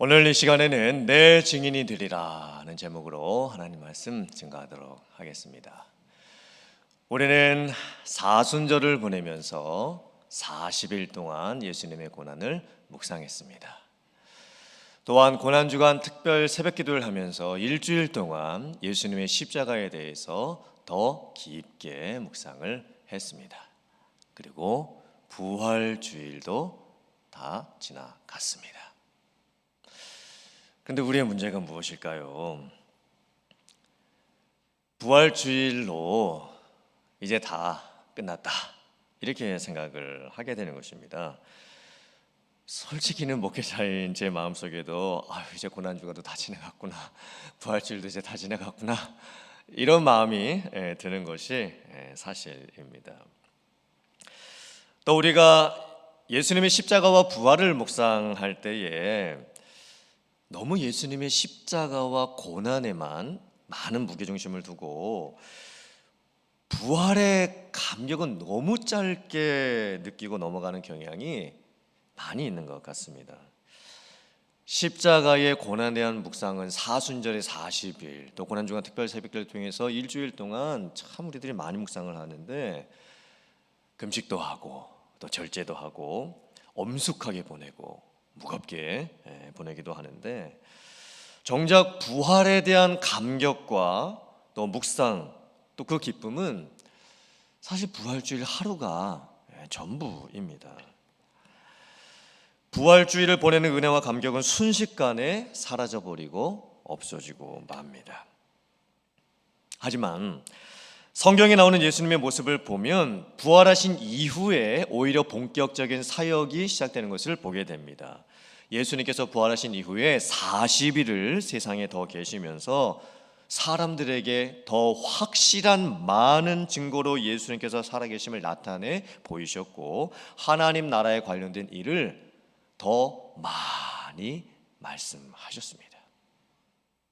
오늘 이 시간에는 내 증인이 되리라 는 제목으로 하나님 말씀 증거하도록 하겠습니다. 우리는 사순절을 보내면서 40일 동안 예수님의 고난을 묵상했습니다. 또한 고난주간 특별 새벽기도를 하면서 일주일 동안 예수님의 십자가에 대해서 더 깊게 묵상을 했습니다. 그리고 부활주일도 다 지나갔습니다. 근데 우리의 문제가 무엇일까요? 부활주일로 이제 다 끝났다 이렇게 생각을 하게 되는 것입니다. 솔직히는 목회자인 제 마음속에도 이제 고난주가도 다 지나갔구나, 부활주일도 이제 다 지나갔구나, 이런 마음이 드는 것이 사실입니다. 또 우리가 예수님의 십자가와 부활을 묵상할 때에 너무 예수님의 십자가와 고난에만 많은 무게중심을 두고 부활의 감격은 너무 짧게 느끼고 넘어가는 경향이 많이 있는 것 같습니다. 십자가의 고난에 대한 묵상은 사순절의 40일, 또 고난주간 특별 새벽기를 통해서 일주일 동안 참 우리들이 많이 묵상을 하는데, 금식도 하고 또 절제도 하고 엄숙하게 보내고 무겁게 보내기도 하는데, 정작 부활에 대한 감격과 또 묵상, 또 그 기쁨은 사실 부활주일 하루가 전부입니다. 부활주일을 보내는 은혜와 감격은 순식간에 사라져버리고 없어지고 맙니다. 하지만 성경에 나오는 예수님의 모습을 보면 부활하신 이후에 오히려 본격적인 사역이 시작되는 것을 보게 됩니다. 예수님께서 부활하신 이후에 40일을 세상에 더 계시면서 사람들에게 더 확실한 많은 증거로 예수님께서 살아계심을 나타내 보이셨고, 하나님 나라에 관련된 일을 더 많이 말씀하셨습니다.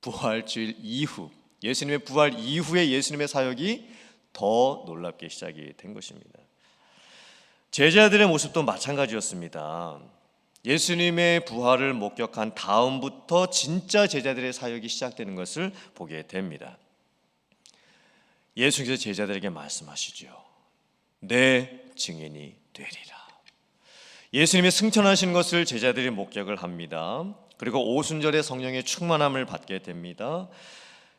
부활주일 이후, 예수님의 부활 이후에 예수님의 사역이 더 놀랍게 시작이 된 것입니다. 제자들의 모습도 마찬가지였습니다. 예수님의 부활을 목격한 다음부터 진짜 제자들의 사역이 시작되는 것을 보게 됩니다. 예수님께서 제자들에게 말씀하시죠. 내 증인이 되리라. 예수님의 승천하신 것을 제자들이 목격을 합니다. 그리고 오순절에 성령의 충만함을 받게 됩니다.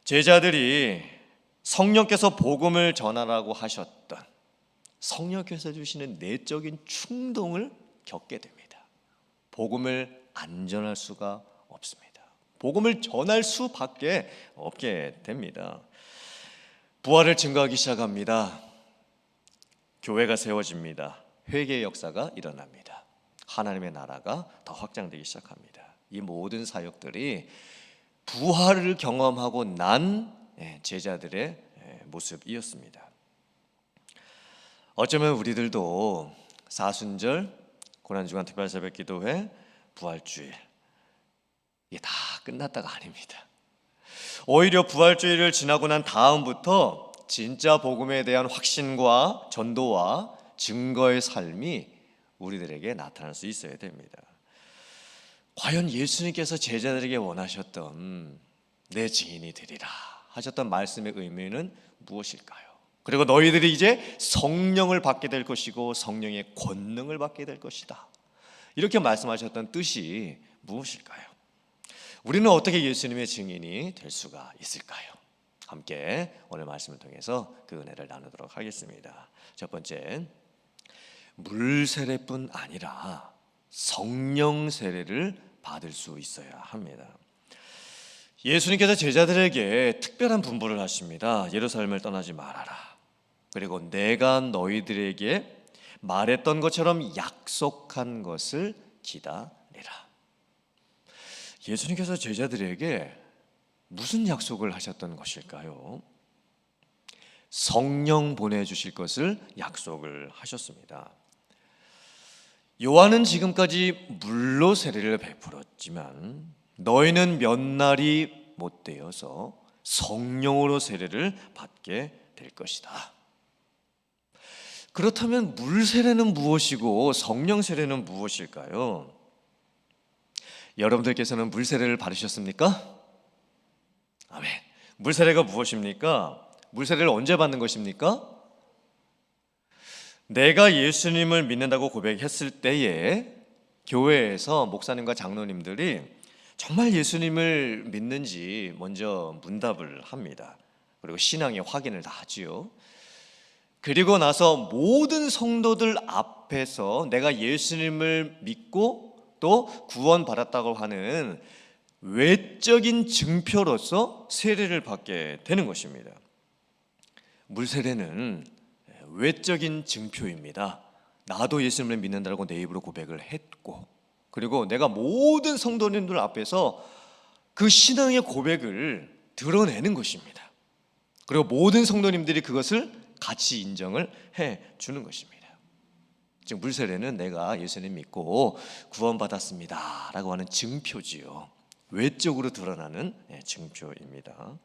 제자들이 성령께서 복음을 전하라고 하셨던, 성령께서 주시는 내적인 충동을 겪게 됩니다. 복음을 안 전할 수가 없습니다. 복음을 전할 수밖에 없게 됩니다. 부활을 증거하기 시작합니다. 교회가 세워집니다. 회개의 역사가 일어납니다. 하나님의 나라가 더 확장되기 시작합니다. 이 모든 사역들이 부활을 경험하고 난 제자들의 모습이었습니다. 어쩌면 우리들도 사순절, 고난주간 특별 새벽기도회, 부활주일, 이게 다 끝났다가 아닙니다. 오히려 부활주일을 지나고 난 다음부터 진짜 복음에 대한 확신과 전도와 증거의 삶이 우리들에게 나타날 수 있어야 됩니다. 과연 예수님께서 제자들에게 원하셨던 내 증인이 되리라 하셨던 말씀의 의미는 무엇일까요? 그리고 너희들이 이제 성령을 받게 될 것이고 성령의 권능을 받게 될 것이다, 이렇게 말씀하셨던 뜻이 무엇일까요? 우리는 어떻게 예수님의 증인이 될 수가 있을까요? 함께 오늘 말씀을 통해서 그 은혜를 나누도록 하겠습니다. 첫 번째, 물 세례뿐 아니라 성령 세례를 받을 수 있어야 합니다. 예수님께서 제자들에게 특별한 분부를 하십니다. 예루살렘을 떠나지 말아라. 그리고 내가 너희들에게 말했던 것처럼 약속한 것을 기다리라. 예수님께서 제자들에게 무슨 약속을 하셨던 것일까요? 성령 보내주실 것을 약속을 하셨습니다. 요한은 지금까지 물로 세례를 베풀었지만 너희는 몇 날이 못 되어서 성령으로 세례를 받게 될 것이다. 그렇다면 물 세례는 무엇이고 성령 세례는 무엇일까요? 여러분들께서는 물세례를 받으셨습니까? 아멘. 물세례가 무엇입니까? 물세례를 언제 받는 것입니까? 내가 예수님을 믿는다고 고백했을 때에 교회에서 목사님과 장로님들이 정말 예수님을 믿는지 먼저 문답을 합니다. 그리고 신앙의 확인을 다 하지요. 그리고 나서 모든 성도들 앞에서 내가 예수님을 믿고 또 구원받았다고 하는 외적인 증표로서 세례를 받게 되는 것입니다. 물세례는 외적인 증표입니다. 나도 예수님을 믿는다고 내 입으로 고백을 했고, 그리고 내가 모든 성도님들 앞에서 그 신앙의 고백을 드러내는 것입니다. 그리고 모든 성도님들이 그것을 같이 인정을 해 주는 것입니다. 즉 물세례는 내가 예수님 믿고 구원받았습니다 라고 하는 증표지요. 외적으로 드러나는 증표입니다.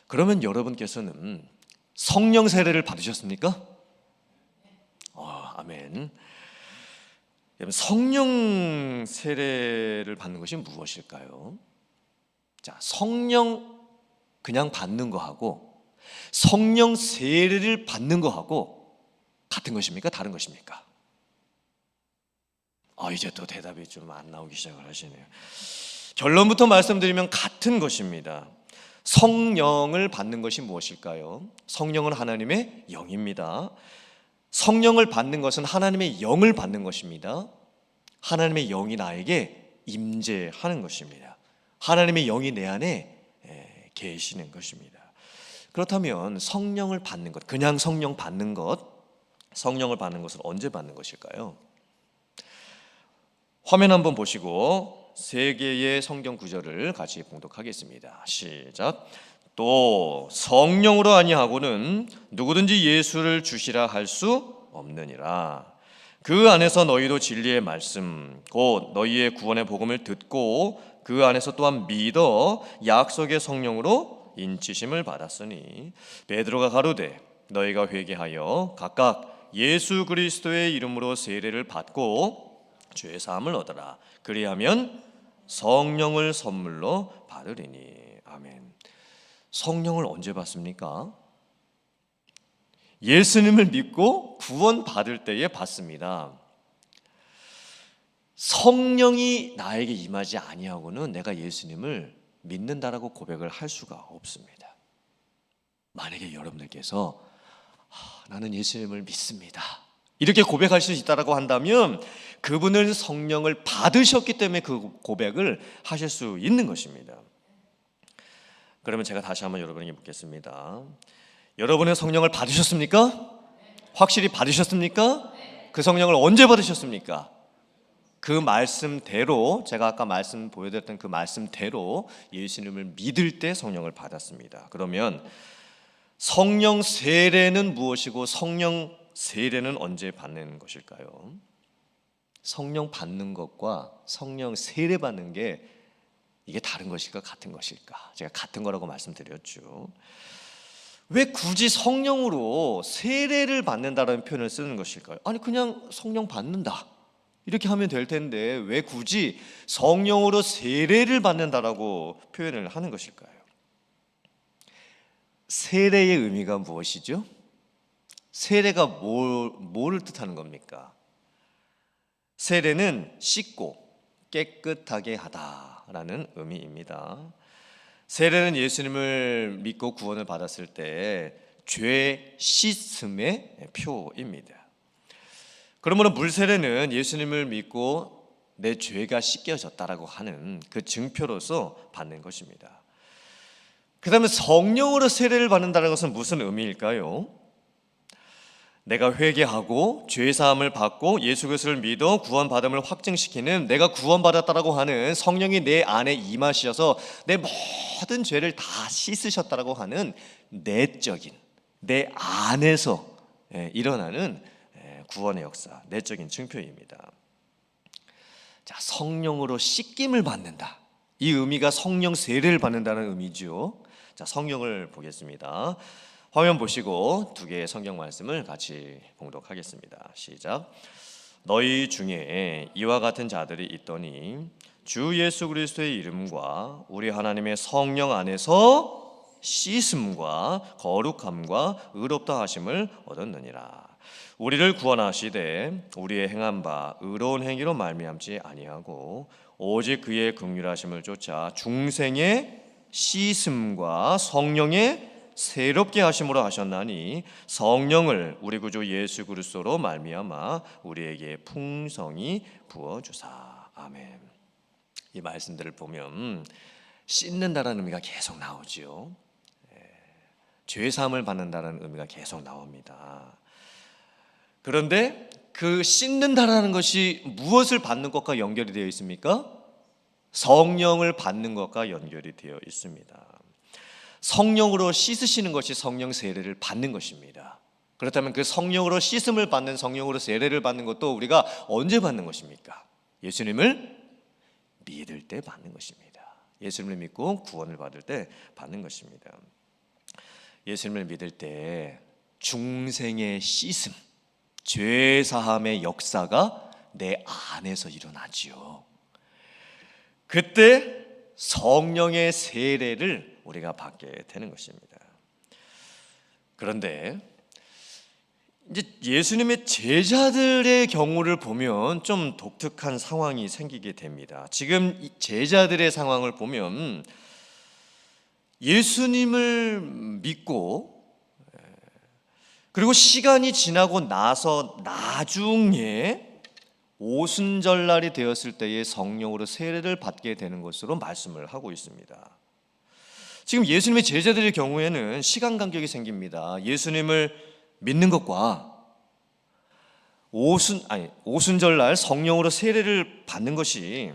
그러면 여러분께서는 성령 세례를 받으셨습니까? 아멘. 성령 세례를 받는 것이 무엇일까요? 자, 성령 그냥 받는 거하고 성령 세례를 받는 거하고 같은 것입니까? 다른 것입니까? 이제 또 대답이 좀 안 나오기 시작을 하시네요. 결론부터 말씀드리면 같은 것입니다. 성령을 받는 것이 무엇일까요? 성령은 하나님의 영입니다. 성령을 받는 것은 하나님의 영을 받는 것입니다. 하나님의 영이 나에게 임재하는 것입니다. 하나님의 영이 내 안에 계시는 것입니다. 그렇다면 성령을 받는 것, 그냥 성령 받는 것, 성령을 받는 것은 언제 받는 것일까요? 화면 한번 보시고 세 개의 성경 구절을 같이 봉독하겠습니다. 시작. 또 성령으로 아니하고는 누구든지 예수를 주시라 할 수 없느니라. 그 안에서 너희도 진리의 말씀 곧 너희의 구원의 복음을 듣고 그 안에서 또한 믿어 약속의 성령으로 인치심을 받았으니 베드로가 가로되 너희가 회개하여 각각 예수 그리스도의 이름으로 세례를 받고 죄 사함을 얻어라. 그리하면 성령을 선물로 받으리니. 아멘. 성령을 언제 받습니까? 예수님을 믿고 구원 받을 때에 받습니다. 성령이 나에게 임하지 아니하고는 내가 예수님을 믿는다라고 고백을 할 수가 없습니다. 만약에 여러분들께서 나는 예수님을 믿습니다 이렇게 고백할 수 있다라고 한다면 그분은 성령을 받으셨기 때문에 그 고백을 하실 수 있는 것입니다. 그러면 제가 다시 한번 여러분에게 묻겠습니다. 여러분은 성령을 받으셨습니까? 확실히 받으셨습니까? 그 성령을 언제 받으셨습니까? 그 말씀대로, 제가 아까 말씀 보여드렸던 그 말씀대로 예수님을 믿을 때 성령을 받았습니다. 그러면 성령 세례는 무엇이고 성령 세례는 언제 받는 것일까요? 성령 받는 것과 성령 세례 받는 게 이게 다른 것일까 같은 것일까? 제가 같은 거라고 말씀드렸죠. 왜 굳이 성령으로 세례를 받는다라는 표현을 쓰는 것일까요? 아니 그냥 성령 받는다 이렇게 하면 될 텐데 왜 굳이 성령으로 세례를 받는다라고 표현을 하는 것일까요? 세례의 의미가 무엇이죠? 세례가 뭐를 뜻하는 겁니까? 세례는 씻고 깨끗하게 하다라는 의미입니다. 세례는 예수님을 믿고 구원을 받았을 때 죄 씻음의 표입니다. 그러므로 물세례는 예수님을 믿고 내 죄가 씻겨졌다라고 하는 그 증표로서 받는 것입니다. 그 다음에 성령으로 세례를 받는다는 것은 무슨 의미일까요? 내가 회개하고 죄사함을 받고 예수 그리스도를 믿어 구원받음을 확증시키는 내가 구원받았다라고 하는 성령이 내 안에 임하셔서 내 모든 죄를 다 씻으셨다라고 하는 내적인 내 안에서 일어나는 구원의 역사, 내적인 증표입니다. 자, 성령으로 씻김을 받는다. 이 의미가 성령 세례를 받는다는 의미죠. 자, 성경을 보겠습니다. 화면 보시고 두 개의 성경 말씀을 같이 봉독하겠습니다. 시작. 너희 중에 이와 같은 자들이 있더니 주 예수 그리스도의 이름과 우리 하나님의 성령 안에서 씻음과 거룩함과 의롭다 하심을 얻었느니라. 우리를 구원하시되 우리의 행한 바 의로운 행위로 말미암지 아니하고 오직 그의 긍휼하심을 쫓아 중생의 씻음과 성령의 새롭게 하심으로 하셨나니 성령을 우리 구주 예수 그리스도로 말미암아 우리에게 풍성히 부어 주사. 아멘. 이 말씀들을 보면 씻는다라는 의미가 계속 나오지요. 죄 사함을 받는다라는 의미가 계속 나옵니다. 그런데 그 씻는다라는 것이 무엇을 받는 것과 연결이 되어 있습니까? 성령을 받는 것과 연결이 되어 있습니다. 성령으로 씻으시는 것이 성령 세례를 받는 것입니다. 그렇다면 그 성령으로 씻음을 받는, 성령으로 세례를 받는 것도 우리가 언제 받는 것입니까? 예수님을 믿을 때 받는 것입니다. 예수님을 믿고 구원을 받을 때 받는 것입니다. 예수님을 믿을 때 중생의 씻음, 죄 사함의 역사가 내 안에서 일어나지요. 그때 성령의 세례를 우리가 받게 되는 것입니다. 그런데 이제 예수님의 제자들의 경우를 보면 좀 독특한 상황이 생기게 됩니다. 지금 이 제자들의 상황을 보면 예수님을 믿고 그리고 시간이 지나고 나서 나중에 오순절날이 되었을 때에 성령으로 세례를 받게 되는 것으로 말씀을 하고 있습니다. 지금 예수님의 제자들의 경우에는 시간 간격이 생깁니다. 예수님을 믿는 것과 오순절날 성령으로 세례를 받는 것이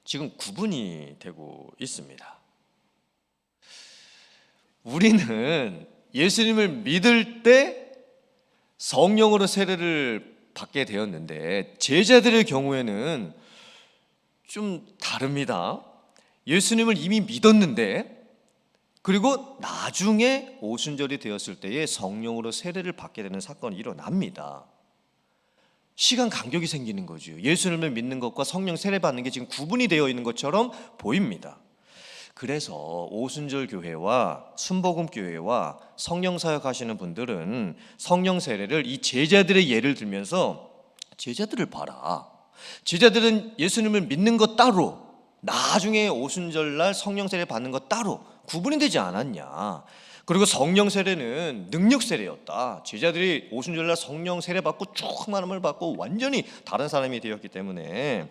지금 구분이 되고 있습니다. 우리는 예수님을 믿을 때 성령으로 세례를 받게 되었는데 제자들의 경우에는 좀 다릅니다. 예수님을 이미 믿었는데 그리고 나중에 오순절이 되었을 때에 성령으로 세례를 받게 되는 사건이 일어납니다. 시간 간격이 생기는 거죠. 예수님을 믿는 것과 성령 세례 받는 게 지금 구분이 되어 있는 것처럼 보입니다. 그래서 오순절 교회와 순복음 교회와 성령 사역하시는 분들은 성령 세례를 이 제자들의 예를 들면서 제자들을 봐라. 제자들은 예수님을 믿는 것 따로 나중에 오순절날 성령 세례 받는 것 따로 구분이 되지 않았냐. 그리고 성령 세례는 능력 세례였다. 제자들이 오순절날 성령 세례 받고 충만함을 받고 완전히 다른 사람이 되었기 때문에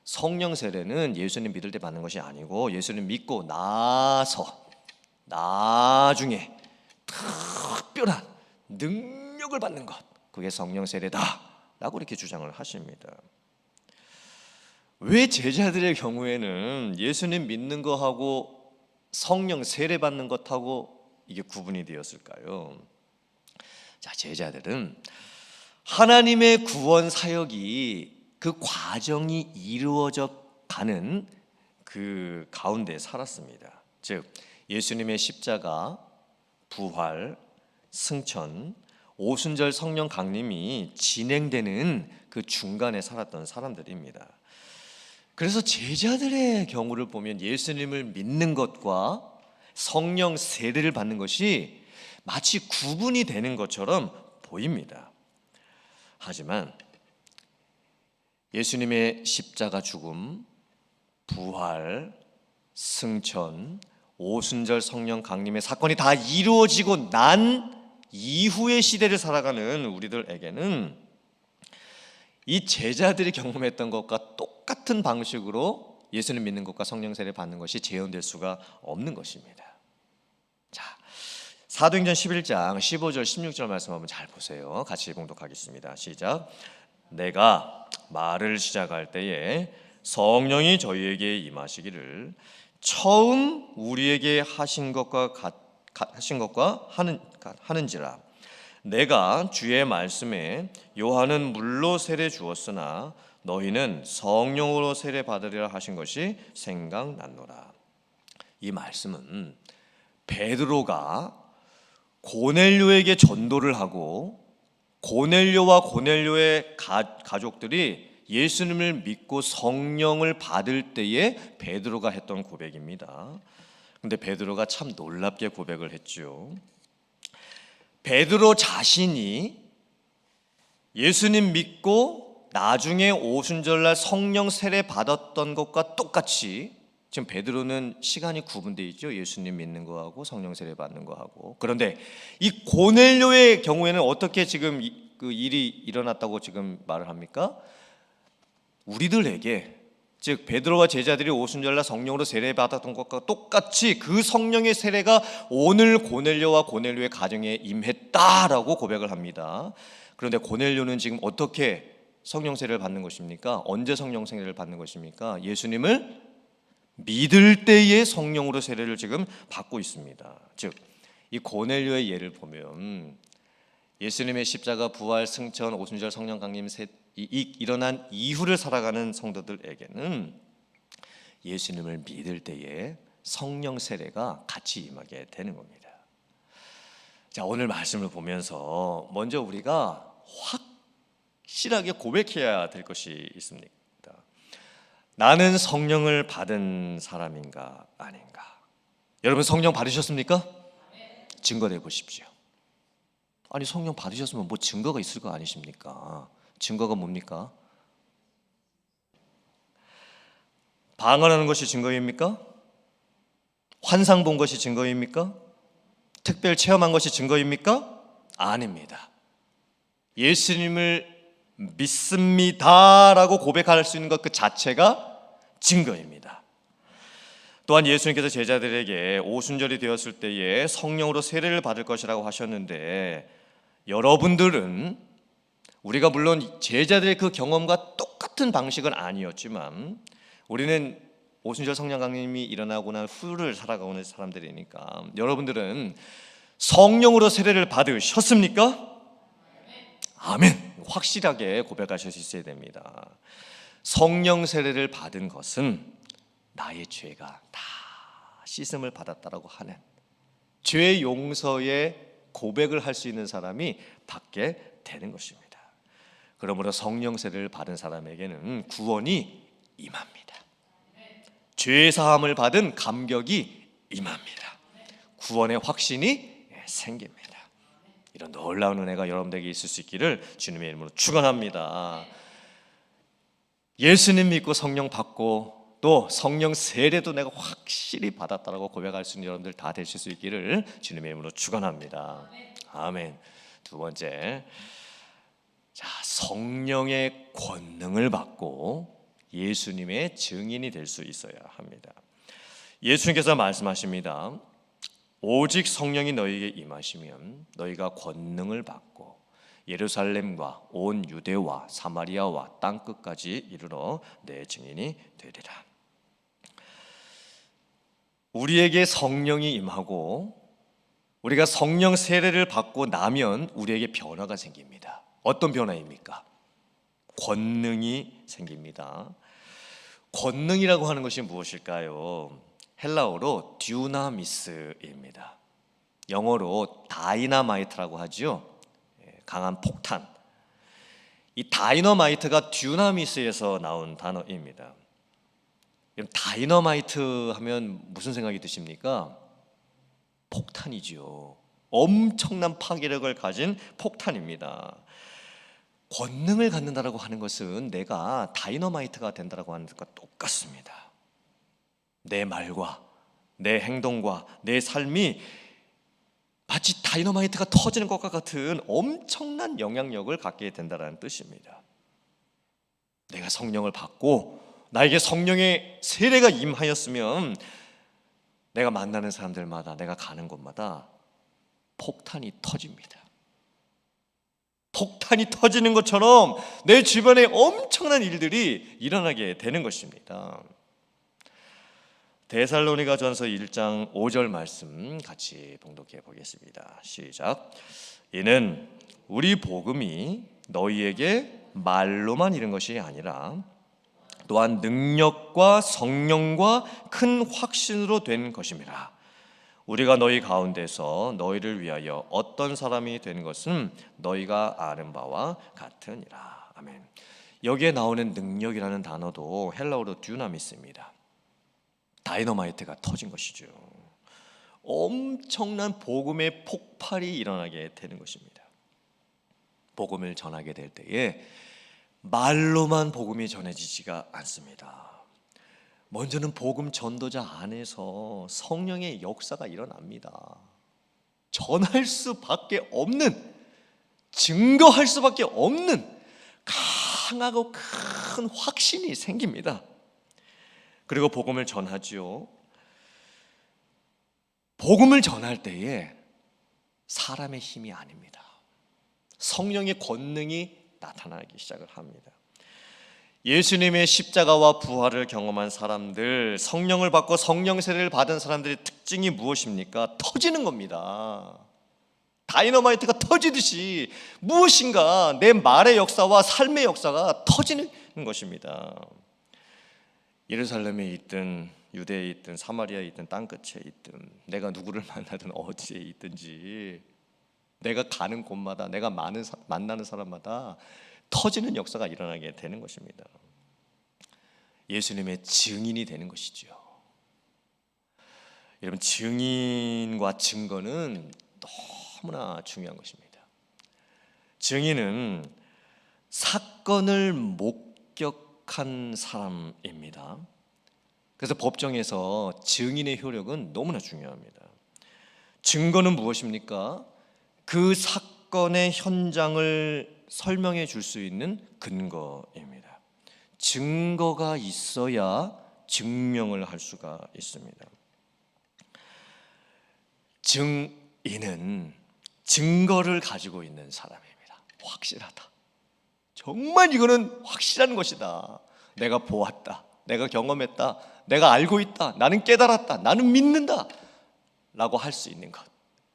성령 세례는 예수님 믿을 때 받는 것이 아니고 예수님 믿고 나서 나중에 특별한 능력을 받는 것, 그게 성령 세례다 라고 이렇게 주장을 하십니다. 왜 제자들의 경우에는 예수님 믿는 거하고 성령 세례 받는 것하고 이게 구분이 되었을까요? 자, 제자들은 하나님의 구원 사역이 그 과정이 이루어져 가는 그 가운데 살았습니다. 즉 예수님의 십자가, 부활, 승천, 오순절 성령 강림이 진행되는 그 중간에 살았던 사람들입니다. 그래서 제자들의 경우를 보면 예수님을 믿는 것과 성령 세례를 받는 것이 마치 구분이 되는 것처럼 보입니다. 하지만 예수님의 십자가 죽음, 부활, 승천, 오순절 성령 강림의 사건이 다 이루어지고 난 이후의 시대를 살아가는 우리들에게는 이 제자들이 경험했던 것과 똑같은 방식으로 예수님 믿는 것과 성령 세례 받는 것이 재현될 수가 없는 것입니다. 자, 사도행전 11장 15절 16절 말씀 한번 잘 보세요. 같이 봉독하겠습니다. 시작. 내가 말을 시작할 때에 성령이 저희에게 임하시기를 처음 우리에게 하신 것과 하는지라. 내가 주의 말씀에 요한은 물로 세례 주었으나 너희는 성령으로 세례 받으리라 하신 것이 생각났노라. 이 말씀은 베드로가 고넬료에게 전도를 하고 고넬료와 고넬료의 가족들이 예수님을 믿고 성령을 받을 때에 베드로가 했던 고백입니다. 근데 베드로가 참 놀랍게 고백을 했죠. 베드로 자신이 예수님 믿고 나중에 오순절날 성령 세례 받았던 것과 똑같이 지금 베드로는 시간이 구분되어 있죠. 예수님 믿는 거하고 성령 세례 받는 거하고. 그런데 이 고넬료의 경우에는 어떻게 지금 그 일이 일어났다고 지금 말을 합니까? 우리들에게, 즉 베드로와 제자들이 오순절날 성령으로 세례 받았던 것과 똑같이 그 성령의 세례가 오늘 고넬료와 고넬료의 가정에 임했다라고 고백을 합니다. 그런데 고넬료는 지금 어떻게 성령 세례를 받는 것입니까? 언제 성령 세례를 받는 것입니까? 예수님을 믿을 때에 성령으로 세례를 지금 받고 있습니다. 즉 이 고넬료의 예를 보면 예수님의 십자가 부활 승천 오순절 성령 강림 일어난 이후를 살아가는 성도들에게는 예수님을 믿을 때에 성령 세례가 같이 임하게 되는 겁니다. 자, 오늘 말씀을 보면서 먼저 우리가 확실하게 고백해야 될 것이 있습니다. 나는 성령을 받은 사람인가 아닌가? 여러분 성령 받으셨습니까? 증거해 보십시오. 아니 성령 받으셨으면 뭐 증거가 있을 거 아니십니까? 증거가 뭡니까? 방언하는 것이 증거입니까? 환상 본 것이 증거입니까? 특별 체험한 것이 증거입니까? 아닙니다. 예수님을 믿습니다라고 고백할 수 있는 것 그 자체가 증거입니다. 또한 예수님께서 제자들에게 오순절이 되었을 때에 성령으로 세례를 받을 것이라고 하셨는데, 여러분들은 우리가 물론 제자들의 그 경험과 똑같은 방식은 아니었지만 우리는 오순절 성령 강림이 일어나고 난 후를 살아가는 사람들이니까 여러분들은 성령으로 세례를 받으셨습니까? 아멘. 확실하게 고백하실 수 있어야 됩니다. 성령 세례를 받은 것은 나의 죄가 다 씻음을 받았다라고 하는 죄 용서의 고백을 할 수 있는 사람이 받게 되는 것입니다. 그러므로 성령 세례를 받은 사람에게는 구원이 임합니다. 죄 사함을 받은 감격이 임합니다. 구원의 확신이 생깁니다. 이런 놀라운 은혜가 여러분들에게 있을 수 있기를 주님의 이름으로 축원합니다. 예수님 믿고 성령 받고 또 성령 세례도 내가 확실히 받았다라고 고백할 수 있는 여러분들 다 되실 수 있기를 주님의 이름으로 축원합니다. 아멘. 두 번째, 자, 성령의 권능을 받고 예수님의 증인이 될 수 있어야 합니다. 예수님께서 말씀하십니다. 오직 성령이 너희에게 임하시면 너희가 권능을 받고 예루살렘과 온 유대와 사마리아와 땅끝까지 이르러 내 증인이 되리라. 우리에게 성령이 임하고 우리가 성령 세례를 받고 나면 우리에게 변화가 생깁니다. 어떤 변화입니까? 권능이 생깁니다. 권능이라고 하는 것이 무엇일까요? 헬라어로 듀나미스입니다. 영어로 다이너마이트라고 하죠. 강한 폭탄. 이 다이너마이트가 듀나미스에서 나온 단어입니다. 다이너마이트 하면 무슨 생각이 드십니까? 폭탄이죠. 엄청난 파괴력을 가진 폭탄입니다. 권능을 갖는다라고 하는 것은 내가 다이너마이트가 된다라고 하는 것과 똑같습니다. 내 말과 내 행동과 내 삶이 마치 다이너마이트가 터지는 것과 같은 엄청난 영향력을 갖게 된다는 뜻입니다. 내가 성령을 받고 나에게 성령의 세례가 임하였으면 내가 만나는 사람들마다 내가 가는 곳마다 폭탄이 터집니다. 폭탄이 터지는 것처럼 내 주변에 엄청난 일들이 일어나게 되는 것입니다. 데살로니가전서 1장 5절 말씀 같이 봉독해 보겠습니다. 시작. 이는 우리 복음이 너희에게 말로만 이른 것이 아니라 또한 능력과 성령과 큰 확신으로 된 것임이라. 우리가 너희 가운데서 너희를 위하여 어떤 사람이 된 것은 너희가 아는 바와 같으니라. 아멘. 여기에 나오는 능력이라는 단어도 헬라어로 듀나미스입니다. 다이너마이트가 터진 것이죠. 엄청난 복음의 폭발이 일어나게 되는 것입니다. 복음을 전하게 될 때에 말로만 복음이 전해지지가 않습니다. 먼저는 복음 전도자 안에서 성령의 역사가 일어납니다. 전할 수밖에 없는, 증거할 수밖에 없는 강하고 큰 확신이 생깁니다. 그리고 복음을 전하지요. 복음을 전할 때에 사람의 힘이 아닙니다. 성령의 권능이 나타나기 시작을 합니다. 예수님의 십자가와 부활을 경험한 사람들, 성령을 받고 성령 세례를 받은 사람들의 특징이 무엇입니까? 터지는 겁니다. 다이너마이트가 터지듯이 무엇인가 내 말의 역사와 삶의 역사가 터지는 것입니다. 예루살렘에 있든 유대에 있든 사마리아에 있든 땅끝에 있든 내가 누구를 만나든 어디에 있든지 내가 가는 곳마다 내가 만나는 사람마다 터지는 역사가 일어나게 되는 것입니다. 예수님의 증인이 되는 것이죠. 여러분, 증인과 증거는 너무나 중요한 것입니다. 증인은 사건을 목격한 사람입니다. 그래서 법정에서 증인의 효력은 너무나 중요합니다. 증거는 무엇입니까? 그 사건의 현장을 설명해 줄 수 있는 근거입니다. 증거가 있어야 증명을 할 수가 있습니다. 증인은 증거를 가지고 있는 사람입니다. 확실하다. 정말 이거는 확실한 것이다. 내가 보았다. 내가 경험했다. 내가 알고 있다. 나는 깨달았다. 나는 믿는다. 라고 할 수 있는 것.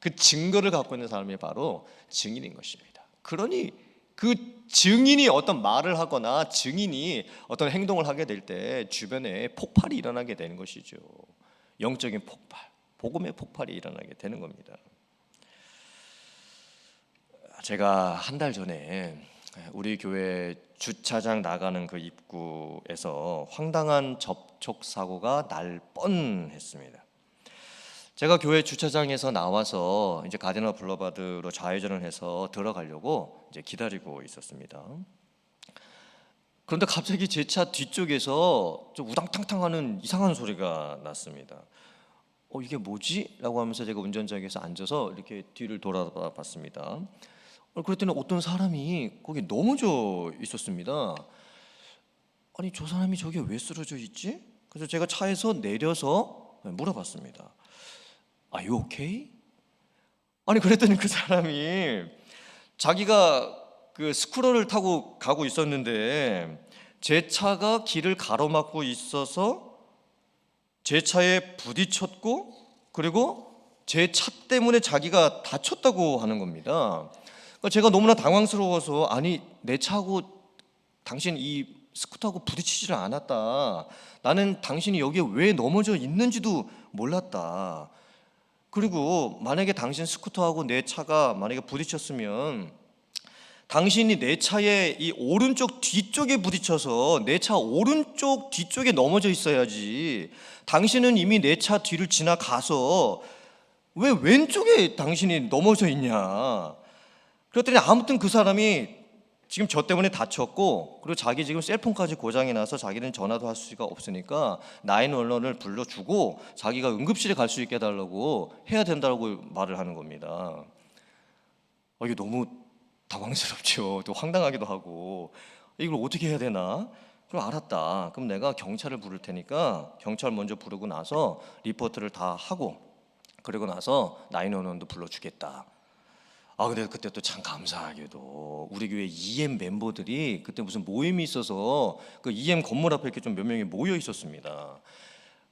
그 증거를 갖고 있는 사람이 바로 증인인 것입니다. 그러니 그 증인이 어떤 말을 하거나 증인이 어떤 행동을 하게 될 때 주변에 폭발이 일어나게 되는 것이죠. 영적인 폭발, 복음의 폭발이 일어나게 되는 겁니다. 제가 한 달 전에 우리 교회 주차장 나가는 그 입구에서 황당한 접촉 사고가 날 뻔했습니다. 제가 교회 주차장에서 나와서 이제 가디널 블러바드로 좌회전을 해서 들어가려고 이제 기다리고 있었습니다. 그런데 갑자기 제 차 뒤쪽에서 좀 우당탕탕하는 이상한 소리가 났습니다. 이게 뭐지? 라고 하면서 제가 운전석에서 앉아서 이렇게 뒤를 돌아봤습니다. 그랬더니 어떤 사람이 거기 넘어져 있었습니다. 아니, 저 사람이 저기 왜 쓰러져 있지? 그래서 제가 차에서 내려서 물어봤습니다. Are you okay? 아니, 그랬더니 그 사람이 자기가 그 스쿠터를 타고 가고 있었는데 제 차가 길을 가로막고 있어서 제 차에 부딪혔고 그리고 제 차 때문에 자기가 다쳤다고 하는 겁니다. 제가 너무나 당황스러워서 아니, 내 차하고 당신 이 스쿠터하고 부딪히지를 않았다. 나는 당신이 여기에 왜 넘어져 있는지도 몰랐다. 그리고 만약에 당신 스쿠터하고 내 차가 만약에 부딪혔으면 당신이 내 차의 이 오른쪽 뒤쪽에 부딪혀서 내 차 오른쪽 뒤쪽에 넘어져 있어야지. 당신은 이미 내 차 뒤를 지나가서 왜 왼쪽에 당신이 넘어져 있냐. 그랬더니 아무튼 그 사람이 지금 저 때문에 다쳤고 그리고 자기 지금 셀폰까지 고장이 나서 자기는 전화도 할 수가 없으니까 911을 불러주고 자기가 응급실에 갈 수 있게 해달라고 해야 된다고 말을 하는 겁니다. 이게 너무 당황스럽죠. 또 황당하기도 하고 이걸 어떻게 해야 되나? 그럼 알았다. 그럼 내가 경찰을 부를 테니까 경찰 먼저 부르고 나서 리포트를 다 하고 그리고 나서 911도 불러주겠다. 근데 그때 또 참 감사하게도 우리 교회 EM 멤버들이 그때 무슨 모임이 있어서 그 EM 건물 앞에 이렇게 좀 몇 명이 모여 있었습니다.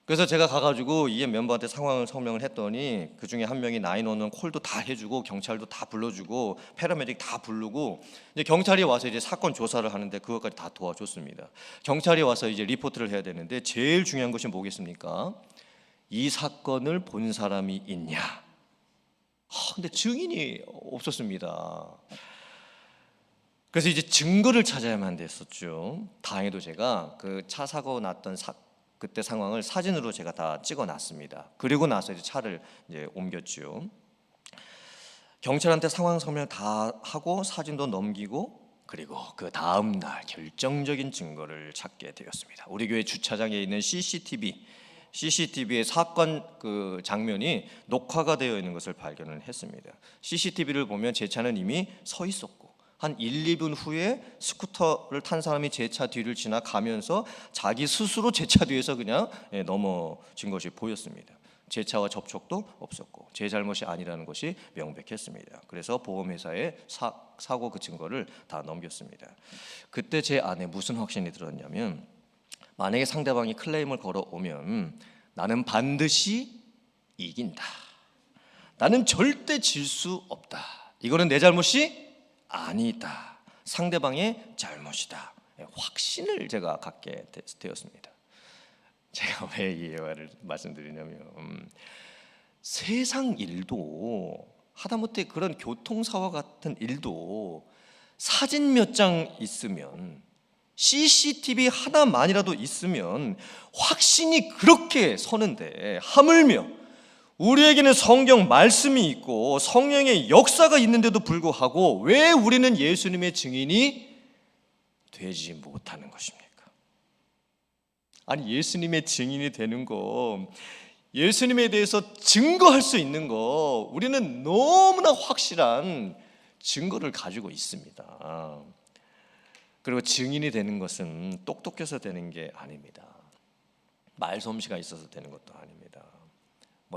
그래서 제가 가가지고 EM 멤버한테 상황을 설명을 했더니 그 중에 한 명이 911 콜도 다 해주고 경찰도 다 불러주고 패러메딕 다 부르고 이제 경찰이 와서 이제 사건 조사를 하는데 그것까지 다 도와줬습니다. 경찰이 와서 이제 리포트를 해야 되는데 제일 중요한 것이 뭐겠습니까? 이 사건을 본 사람이 있냐? 근데 증인이 없었습니다. 그래서 이제 증거를 찾아야만 됐었죠. 다행히도 제가 그 차 사고 났던 그때 상황을 사진으로 제가 다 찍어놨습니다. 그리고 나서 이제 차를 이제 옮겼죠. 경찰한테 상황 설명 다 하고 사진도 넘기고, 그리고 그 다음 날 결정적인 증거를 찾게 되었습니다. 우리 교회 주차장에 있는 CCTV의 사건 그 장면이 녹화가 되어 있는 것을 발견을 했습니다. CCTV를 보면 제 차는 이미 서 있었고, 한 1, 2분 후에 스쿠터를 탄 사람이 제 차 뒤를 지나가면서 자기 스스로 제 차 뒤에서 그냥 넘어진 것이 보였습니다. 제 차와 접촉도 없었고 제 잘못이 아니라는 것이 명백했습니다. 그래서 보험회사에 사고 그 증거를 다 넘겼습니다. 그때 제 안에 무슨 확신이 들었냐면, 만약에 상대방이 클레임을 걸어오면 나는 반드시 이긴다. 나는 절대 질 수 없다. 이거는 내 잘못이 아니다. 상대방의 잘못이다. 확신을 제가 갖게 되었습니다. 제가 왜 이 예화를 말씀드리냐면, 세상 일도 하다못해 그런 교통사고 같은 일도 사진 몇 장 있으면, CCTV 하나만이라도 있으면 확신이 그렇게 서는데, 하물며 우리에게는 성경 말씀이 있고 성령의 역사가 있는데도 불구하고 왜 우리는 예수님의 증인이 되지 못하는 것입니까? 아니, 예수님의 증인이 되는 거, 예수님에 대해서 증거할 수 있는 거, 우리는 너무나 확실한 증거를 가지고 있습니다. 그리고 증인이 되는 것은 똑똑해서 되는 게 아닙니다. 말솜씨가 있어서 되는 것도 아닙니다.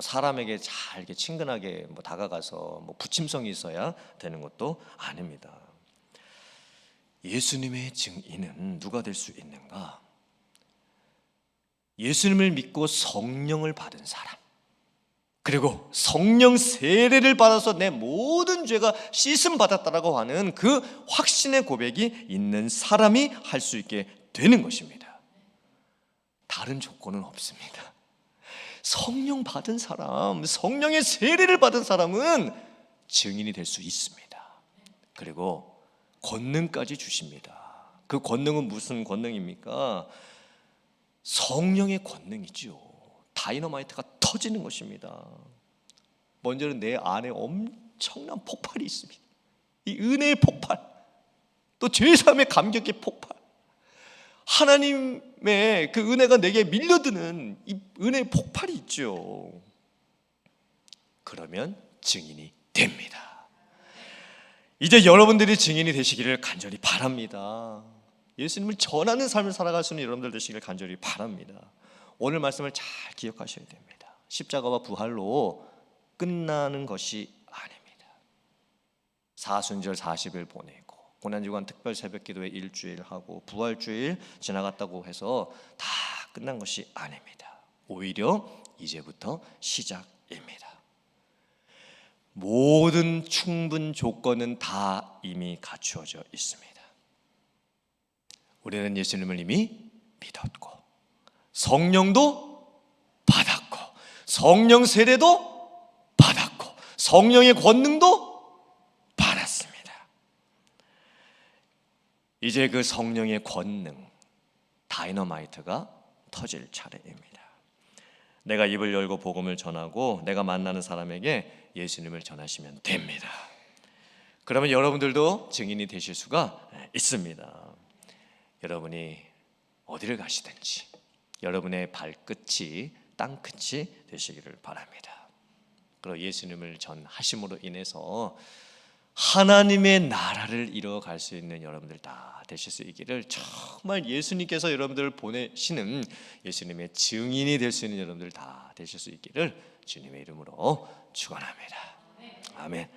사람에게 잘 이렇게 친근하게 다가가서 부침성이 있어야 되는 것도 아닙니다. 예수님의 증인은 누가 될 수 있는가? 예수님을 믿고 성령을 받은 사람, 그리고 성령 세례를 받아서 내 모든 죄가 씻음 받았다라고 하는 그 확신의 고백이 있는 사람이 할 수 있게 되는 것입니다. 다른 조건은 없습니다. 성령 받은 사람, 성령의 세례를 받은 사람은 증인이 될 수 있습니다. 그리고 권능까지 주십니다. 그 권능은 무슨 권능입니까? 성령의 권능이죠. 다이너마이트가 터지는 것입니다. 먼저는 내 안에 엄청난 폭발이 있습니다. 이 은혜의 폭발, 또 죄사함의 감격의 폭발, 하나님의 그 은혜가 내게 밀려드는 이 은혜의 폭발이 있죠. 그러면 증인이 됩니다. 이제 여러분들이 증인이 되시기를 간절히 바랍니다. 예수님을 전하는 삶을 살아갈 수 있는 여러분들 되시기를 간절히 바랍니다. 오늘 말씀을 잘 기억하셔야 됩니다. 십자가와 부활로 끝나는 것이 아닙니다. 사순절 40일 보내고 고난주간 특별 새벽기도회 일주일 하고 부활주일 지나갔다고 해서 다 끝난 것이 아닙니다. 오히려 이제부터 시작입니다. 모든 충분 조건은 다 이미 갖추어져 있습니다. 우리는 예수님을 이미 믿었고, 성령도 받았고, 성령 세례도 받았고, 성령의 권능도 받았습니다. 이제 그 성령의 권능, 다이너마이트가 터질 차례입니다. 내가 입을 열고 복음을 전하고 내가 만나는 사람에게 예수님을 전하시면 됩니다. 그러면 여러분들도 증인이 되실 수가 있습니다. 여러분이 어디를 가시든지 여러분의 발끝이 땅끝이 되시기를 바랍니다. 그리고 예수님을 전하심으로 인해서 하나님의 나라를 이뤄갈 수 있는 여러분들 다 되실 수 있기를, 정말 예수님께서 여러분들을 보내시는 예수님의 증인이 될 수 있는 여러분들 다 되실 수 있기를 주님의 이름으로 축원합니다. 아멘.